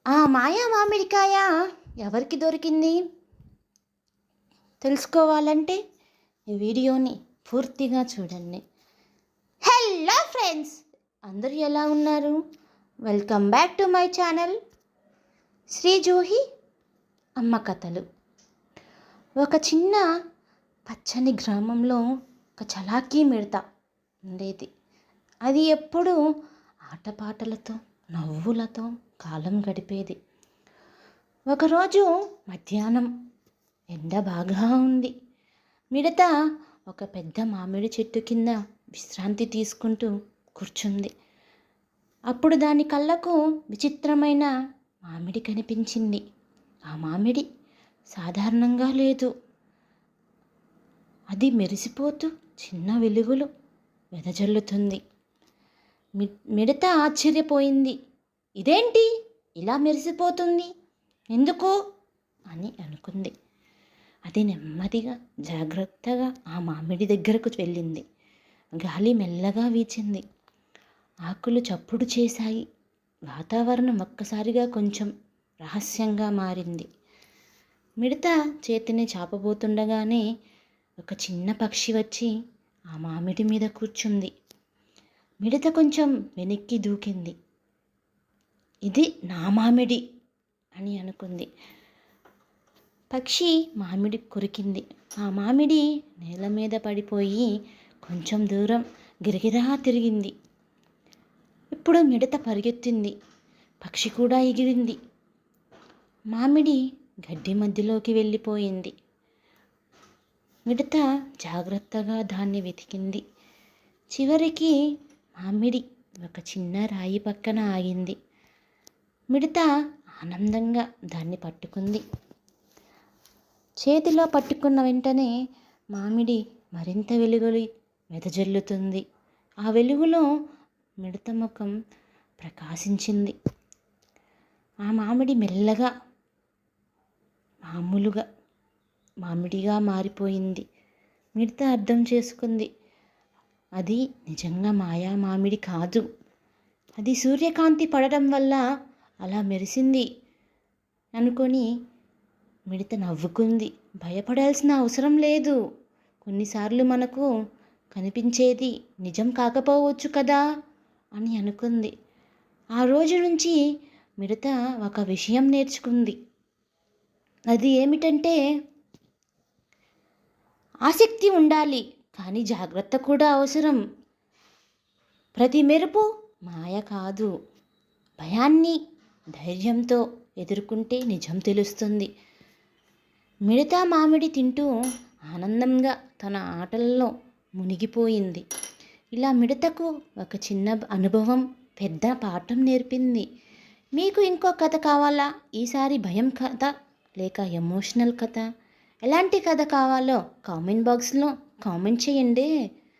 ఆ మాయా మామిడికాయ ఎవరికి దొరికింది తెలుసుకోవాలంటే ఈ వీడియోని పూర్తిగా చూడండి. హలో ఫ్రెండ్స్, అందరూ ఎలా ఉన్నారు? Welcome back to my channel Sri Juhi అమ్మ కథలు. ఒక చిన్న పచ్చని గ్రామంలో ఒక చలాకీ మిడత ఉండేది. అది ఎప్పుడూ ఆటపాటలతో నవ్వులతో కాలం గడిపేది. ఒకరోజు మధ్యాహ్నం ఎండ బాగా ఉంది. మిడత ఒక పెద్ద మామిడి చెట్టు కింద విశ్రాంతి తీసుకుంటూ కూర్చుంది. అప్పుడు దాని కళ్ళకు విచిత్రమైన మామిడి కనిపించింది. ఆ మామిడి సాధారణంగా లేదు. అది మెరిసిపోతూ చిన్న వెలుగులు వెదజల్లుతుంది. మిడత ఆశ్చర్యపోయింది. ఇదేంటి ఇలా మెరిసిపోతుంది, ఎందుకు అని అనుకుంది. అది నెమ్మదిగా జాగ్రత్తగా ఆ మామిడి దగ్గరకు వెళ్ళింది. గాలి మెల్లగా వీచింది. ఆకులు చప్పుడు చేశాయి. వాతావరణం ఒక్కసారిగా కొంచెం రహస్యంగా మారింది. మిడత చేతిని చాపబోతుండగానే ఒక చిన్న పక్షి వచ్చి ఆ మామిడి మీద కూర్చుంది. మిడత కొంచెం వెనక్కి దూకింది. ఇది నా మామిడి అని అనుకుంది. పక్షి మామిడి కొరికింది. ఆ మామిడి నేల మీద పడిపోయి కొంచెం దూరం గిరగిరా తిరిగింది. ఇప్పుడు మిడత పరిగెత్తింది. పక్షి కూడా ఎగిరింది. మామిడి గడ్డి మధ్యలోకి వెళ్ళిపోయింది. మిడత జాగ్రత్తగా దాన్ని వెతికింది. చివరికి మామిడి ఒక చిన్న రాయి పక్కన ఆగింది. మిడత ఆనందంగా దాన్ని పట్టుకుంది. చేతిలో పట్టుకున్న వెంటనే మామిడి మరింత వెలుగులు వెదజల్లుతుంది. ఆ వెలుగులో మిడత ముఖం ప్రకాశించింది. ఆ మామిడి మెల్లగా మామూలుగా మామిడిగా మారిపోయింది. మిడత అర్థం చేసుకుంది, అది నిజంగా మాయా మామిడి కాదు. అది సూర్యకాంతి పడడం వల్ల అలా మెరిసింది అనుకొని మిడత నవ్వుకుంది. భయపడాల్సిన అవసరం లేదు. కొన్నిసార్లు మనకు కనిపించేది నిజం కాకపోవచ్చు కదా అని అనుకుంది. ఆ రోజు నుంచి మిడత ఒక విషయం నేర్చుకుంది. అది ఏమిటంటే, ఆసక్తి ఉండాలి కానీ జాగ్రత్త కూడా అవసరం. ప్రతి మెరుపు మాయ కాదు. భయాన్ని ధైర్యంతో ఎదుర్కొంటే నిజం తెలుస్తుంది. మిడత మామిడి తింటూ ఆనందంగా తన ఆటలలో మునిగిపోయింది. ఇలా మిడతకు ఒక చిన్న అనుభవం పెద్ద పాఠం నేర్పింది. మీకు ఇంకో కథ కావాలా? ఈసారి భయం కథ లేక ఎమోషనల్ కథ, ఎలాంటి కథ కావాలో కామెంట్ బాక్స్లో కామెంట్ చేయండి.